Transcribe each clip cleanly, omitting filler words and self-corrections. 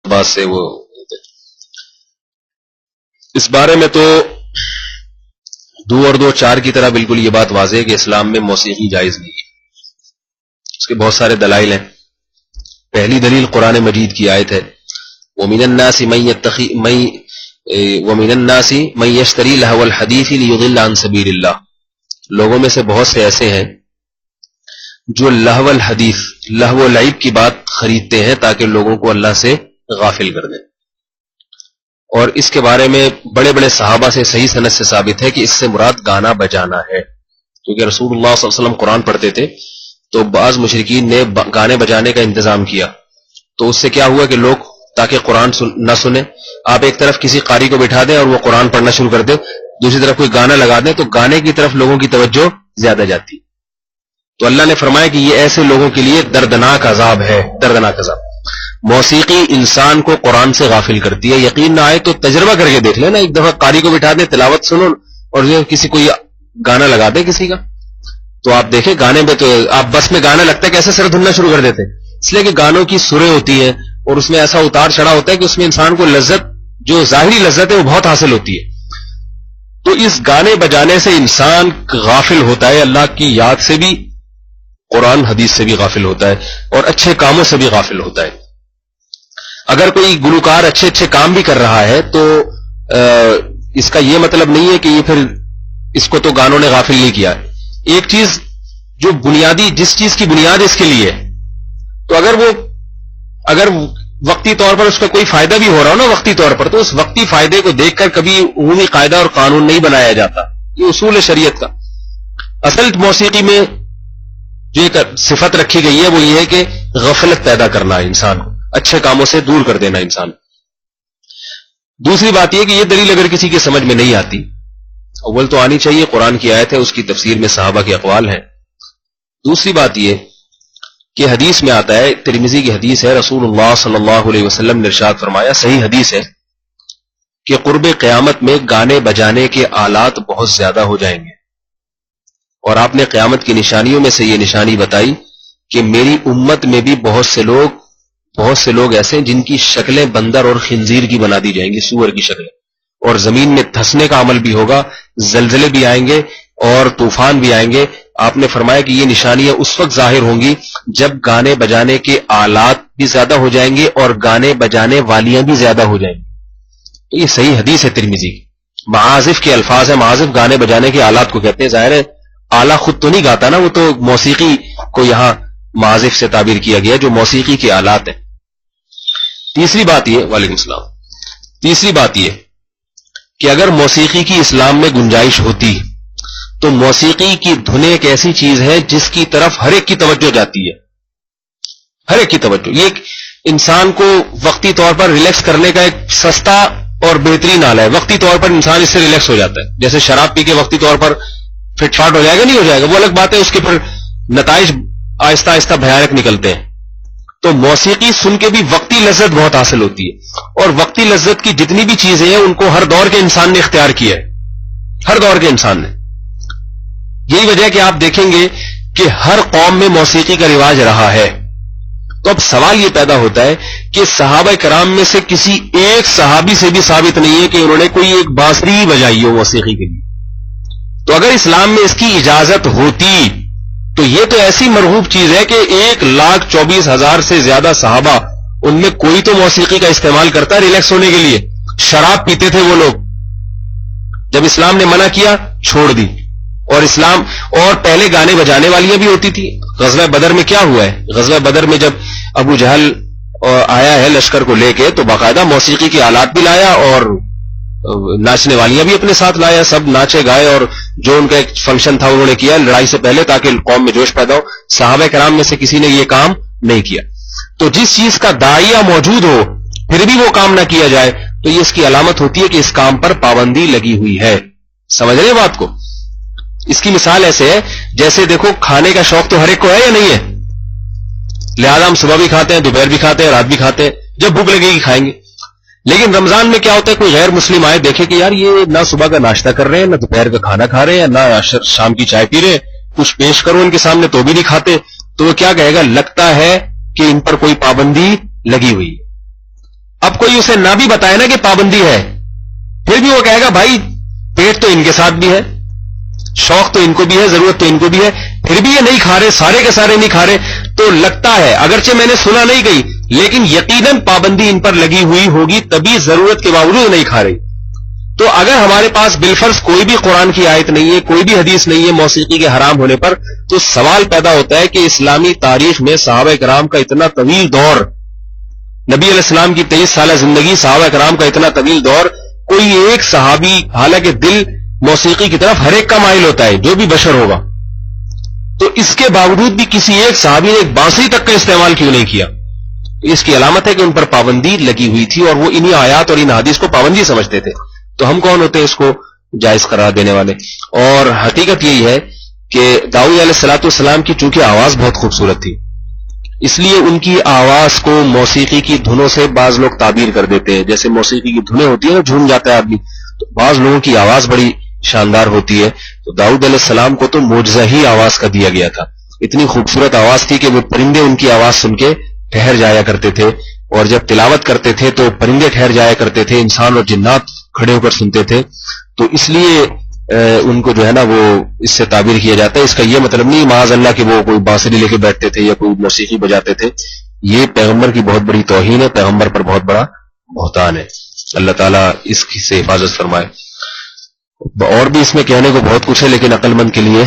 بات سے وہ اس بارے میں تو 2 اور 2 4 کی طرح بالکل یہ بات واضح ہے کہ اسلام میں موسیقی جائز نہیں ہے. اس کے بہت سارے دلائل ہیں. پہلی دلیل قرآن مجید کی آیت ہے وَمِنَ النَّاسِ مَن يَشْتَرِي لَهْوَ الْحَدِيثِ لِيُضِلَّ عَن سَبِيلِ اللَّهِ. لوگوں میں سے بہت سے ایسے ہیں جو لہو الحدیث لہو و لعب کی بات خریدتے ہیں تاکہ لوگوں کو اللہ سے غافل کر دیں. اور اس کے بارے میں بڑے بڑے صحابہ سے صحیح سند سے ثابت ہے کہ اس سے مراد گانا بجانا ہے، کیونکہ رسول اللہ صلی اللہ علیہ وسلم قرآن پڑھتے تھے تو بعض مشرکین نے گانے بجانے کا انتظام کیا، تو اس سے کیا ہوا کہ لوگ تاکہ قرآن نہ سنیں، آپ ایک طرف کسی قاری کو بٹھا دیں اور وہ قرآن پڑھنا شروع کر دے، دوسری طرف کوئی گانا لگا دیں تو گانے کی طرف لوگوں کی توجہ زیادہ جاتی. تو اللہ نے فرمایا کہ یہ ایسے لوگوں کے لیے دردناک عذاب ہے، دردناک عذاب. موسیقی انسان کو قرآن سے غافل کرتی ہے. یقین نہ آئے تو تجربہ کر کے دیکھ لیں نا، ایک دفعہ قاری کو بٹھا دیں، تلاوت سنو اور کسی کو گانا لگا دیں کسی کا، تو آپ دیکھیں گانے میں تو آپ بس میں گانا لگتا ہے کیسے سر دھننا شروع کر دیتے، اس لیے کہ گانوں کی سریں ہوتی ہیں اور اس میں ایسا اتار چڑھا ہوتا ہے کہ اس میں انسان کو لذت، جو ظاہری لذت ہے وہ بہت حاصل ہوتی ہے. تو اس گانے بجانے سے انسان غافل ہوتا ہے، اللہ کی یاد سے بھی، قرآن حدیث سے بھی غافل ہوتا ہے اور اچھے کاموں سے بھی غافل ہوتا ہے. اگر کوئی گلوکار اچھے اچھے کام بھی کر رہا ہے تو اس کا یہ مطلب نہیں ہے کہ یہ پھر اس کو تو گانوں نے غافل نہیں کیا. ایک چیز جو بنیادی، جس چیز کی بنیاد اس کے لیے، تو اگر وقتی طور پر اس کا کوئی فائدہ بھی ہو رہا ہو نا وقتی طور پر، تو اس وقتی فائدے کو دیکھ کر کبھی عمومی قاعدہ اور قانون نہیں بنایا جاتا. یہ اصول ہے شریعت کا. اصل موسیقی میں جو ایک صفت رکھی گئی ہے وہ یہ ہے کہ غفلت پیدا کرنا ہے انسان کو، اچھے کاموں سے دور کر دینا انسان. دوسری بات یہ کہ یہ دلیل اگر کسی کے سمجھ میں نہیں آتی، اول تو آنی چاہیے، قرآن کی آیت ہے، اس کی تفسیر میں صحابہ کے اقوال ہیں. دوسری بات یہ کہ حدیث میں آتا ہے، ترمذی کی حدیث ہے، رسول اللہ صلی اللہ علیہ وسلم نے ارشاد فرمایا، صحیح حدیث ہے، کہ قرب قیامت میں گانے بجانے کے آلات بہت زیادہ ہو جائیں گے. اور آپ نے قیامت کی نشانیوں میں سے یہ نشانی بتائی کہ میری امت میں بھی بہت سے لوگ ایسے ہیں جن کی شکلیں بندر اور خنزیر کی بنا دی جائیں گی، سور کی شکلیں، اور زمین میں دھسنے کا عمل بھی ہوگا، زلزلے بھی آئیں گے اور طوفان بھی آئیں گے. آپ نے فرمایا کہ یہ نشانیاں اس وقت ظاہر ہوں گی جب گانے بجانے کے آلات بھی زیادہ ہو جائیں گے اور گانے بجانے والیاں بھی زیادہ ہو جائیں گی. تو یہ صحیح حدیث ہے ترمذی کی. معازف کے الفاظ ہیں، معازف گانے بجانے کے آلات کو کہتے ہیں. ظاہر ہے آلہ خود تو نہیں گاتا نا، وہ تو موسیقی کو یہاں معازف سے تعبیر کیا گیا جو موسیقی کے آلات ہیں. تیسری بات یہ، وعلیکم السلام، تیسری بات یہ کہ اگر موسیقی کی اسلام میں گنجائش ہوتی تو موسیقی کی دھن ایک ایسی چیز ہے جس کی طرف ہر ایک کی توجہ جاتی ہے، ہر ایک کی توجہ. یہ ایک انسان کو وقتی طور پر ریلیکس کرنے کا ایک سستا اور بہترین آلہ ہے. وقتی طور پر انسان اس سے ریلیکس ہو جاتا ہے، جیسے شراب پی کے وقتی طور پر فٹ فاٹ ہو جائے گا، نہیں ہو جائے گا، وہ الگ بات ہے، اس کے پر نتائج آہستہ آہستہ بھیانک نکلتے ہیں. تو موسیقی سن کے بھی وقتی لذت بہت حاصل ہوتی ہے، اور وقتی لذت کی جتنی بھی چیزیں ہیں ان کو ہر دور کے انسان نے اختیار کیا ہے، ہر دور کے انسان نے. یہی وجہ ہے کہ آپ دیکھیں گے کہ ہر قوم میں موسیقی کا رواج رہا ہے. تو اب سوال یہ پیدا ہوتا ہے کہ صحابہ کرام میں سے کسی ایک صحابی سے بھی ثابت نہیں ہے کہ انہوں نے کوئی ایک بانسری بجائی ہو موسیقی کے لیے. تو اگر اسلام میں اس کی اجازت ہوتی تو یہ تو ایسی مرغوب چیز ہے کہ 1,24,000 سے زیادہ صحابہ، ان میں کوئی تو موسیقی کا استعمال کرتا ہے ریلیکس ہونے کے لیے. شراب پیتے تھے وہ لوگ، جب اسلام نے منع کیا چھوڑ دی. اور پہلے گانے بجانے والیاں بھی ہوتی تھی. غزوہ بدر میں کیا ہوا ہے؟ غزوہ بدر میں جب ابو جہل آیا ہے لشکر کو لے کے تو باقاعدہ موسیقی کے آلات بھی لایا اور ناچنے والیاں بھی اپنے ساتھ لایا. سب ناچے گائے اور جو ان کا ایک فنکشن تھا انہوں نے کیا لڑائی سے پہلے تاکہ قوم میں جوش پیدا ہو. صحابہ کرام میں سے کسی نے یہ کام نہیں کیا. تو جس چیز کا داعیہ موجود ہو پھر بھی وہ کام نہ کیا جائے تو یہ اس کی علامت ہوتی ہے کہ اس کام پر پابندی لگی ہوئی ہے. سمجھ رہے ہیں بات کو؟ اس کی مثال ایسے ہے جیسے دیکھو کھانے کا شوق تو ہر ایک کو ہے یا نہیں ہے؟ لہذا ہم صبح بھی کھاتے ہیں، دوپہر بھی کھاتے ہیں، رات بھی کھاتے ہیں، جب بھوک لگے گی کھائیں گے. لیکن رمضان میں کیا ہوتا ہے، کوئی غیر مسلم آئے دیکھے کہ یار یہ نہ صبح کا ناشتہ کر رہے ہیں، نہ دوپہر کا کھانا کھا رہے ہیں، نہ شام کی چائے پی رہے ہیں، کچھ پیش کرو ان کے سامنے تو بھی نہیں کھاتے، تو وہ کیا کہے گا؟ لگتا ہے کہ ان پر کوئی پابندی لگی ہوئی ہے. کوئی اسے نہ بھی بتائے نا کہ پابندی ہے، پھر بھی وہ کہے گا بھائی پیٹ تو ان کے ساتھ بھی ہے، شوق تو ان کو بھی ہے، ضرورت تو ان کو بھی ہے، پھر بھی یہ نہیں کھا رہے، سارے کے سارے نہیں کھا رہے، تو لگتا ہے اگرچہ میں نے سنا نہیں گئی لیکن یقیناً پابندی ان پر لگی ہوئی ہوگی، تبھی ضرورت کے باوجود نہیں کھا رہی۔ تو اگر ہمارے پاس بالفرض کوئی بھی قرآن کی آیت نہیں ہے، کوئی بھی حدیث نہیں ہے موسیقی کے حرام ہونے پر، تو سوال پیدا ہوتا ہے کہ اسلامی تاریخ میں صحابہ کرام کا اتنا طویل دور، نبی علیہ السلام کی 23 سالہ زندگی، صحابہ کرام کا اتنا طویل دور، کوئی ایک صحابی، حالانکہ دل موسیقی کی طرف ہر ایک کا مائل ہوتا ہے جو بھی بشر ہوگا، تو اس کے باوجود بھی کسی ایک صحابی نے ایک بانسری تک کا استعمال کیوں نہیں کیا؟ اس کی علامت ہے کہ ان پر پابندی لگی ہوئی تھی اور وہ انہی آیات اور ان حدیث کو پابندی سمجھتے تھے۔ تو ہم کون ہوتے ہیں اس کو جائز قرار دینے والے؟ اور حقیقت یہی ہے کہ داؤد علیہ الصلوۃ والسلام کی چونکہ آواز بہت خوبصورت تھی، اس لیے ان کی آواز کو موسیقی کی دھنوں سے بعض لوگ تعبیر کر دیتے ہیں، جیسے موسیقی کی دھنیں ہوتی ہیں نا، جھوم جاتا ہے آدمی، تو بعض لوگوں کی آواز بڑی شاندار ہوتی ہے، تو داؤد علیہ السلام کو تو معجزہ ہی آواز کا دیا گیا تھا، اتنی خوبصورت آواز تھی کہ وہ پرندے ان کی آواز سن کے ٹھہر جایا کرتے تھے، اور جب تلاوت کرتے تھے تو پرندے ٹھہر جایا کرتے تھے، انسان اور جنات کھڑے ہو کر سنتے تھے، تو اس لیے ان کو جو ہے نا وہ اس سے تعبیر کیا جاتا ہے۔ اس کا یہ مطلب نہیں معاذ اللہ کہ وہ کوئی بانسری لے کے بیٹھتے تھے یا کوئی موسیقی بجاتے تھے، یہ پیغمبر کی بہت بڑی توہین ہے، پیغمبر پر بہت بڑا بہتان ہے، اللہ تعالیٰ اس کی سے حفاظت فرمائے۔ اور بھی اس میں کہنے کو بہت کچھ ہے لیکن عقل مند کے لیے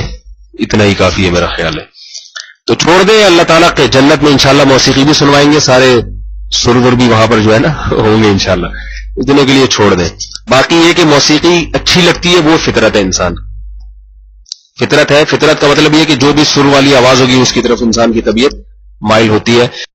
اتنا ہی کافی ہے میرا خیال ہے، تو چھوڑ دیں، اللہ تعالیٰ کے جنت میں انشاءاللہ موسیقی بھی سنوائیں گے، سارے سرور بھی وہاں پر جو ہے نا ہوں گے انشاءاللہ، اتنے کے لیے چھوڑ دیں۔ باقی یہ کہ موسیقی اچھی لگتی ہے وہ فطرت ہے، انسان فطرت ہے، فطرت کا مطلب یہ کہ جو بھی سر والی آواز ہوگی اس کی طرف انسان کی طبیعت مائل ہوتی ہے۔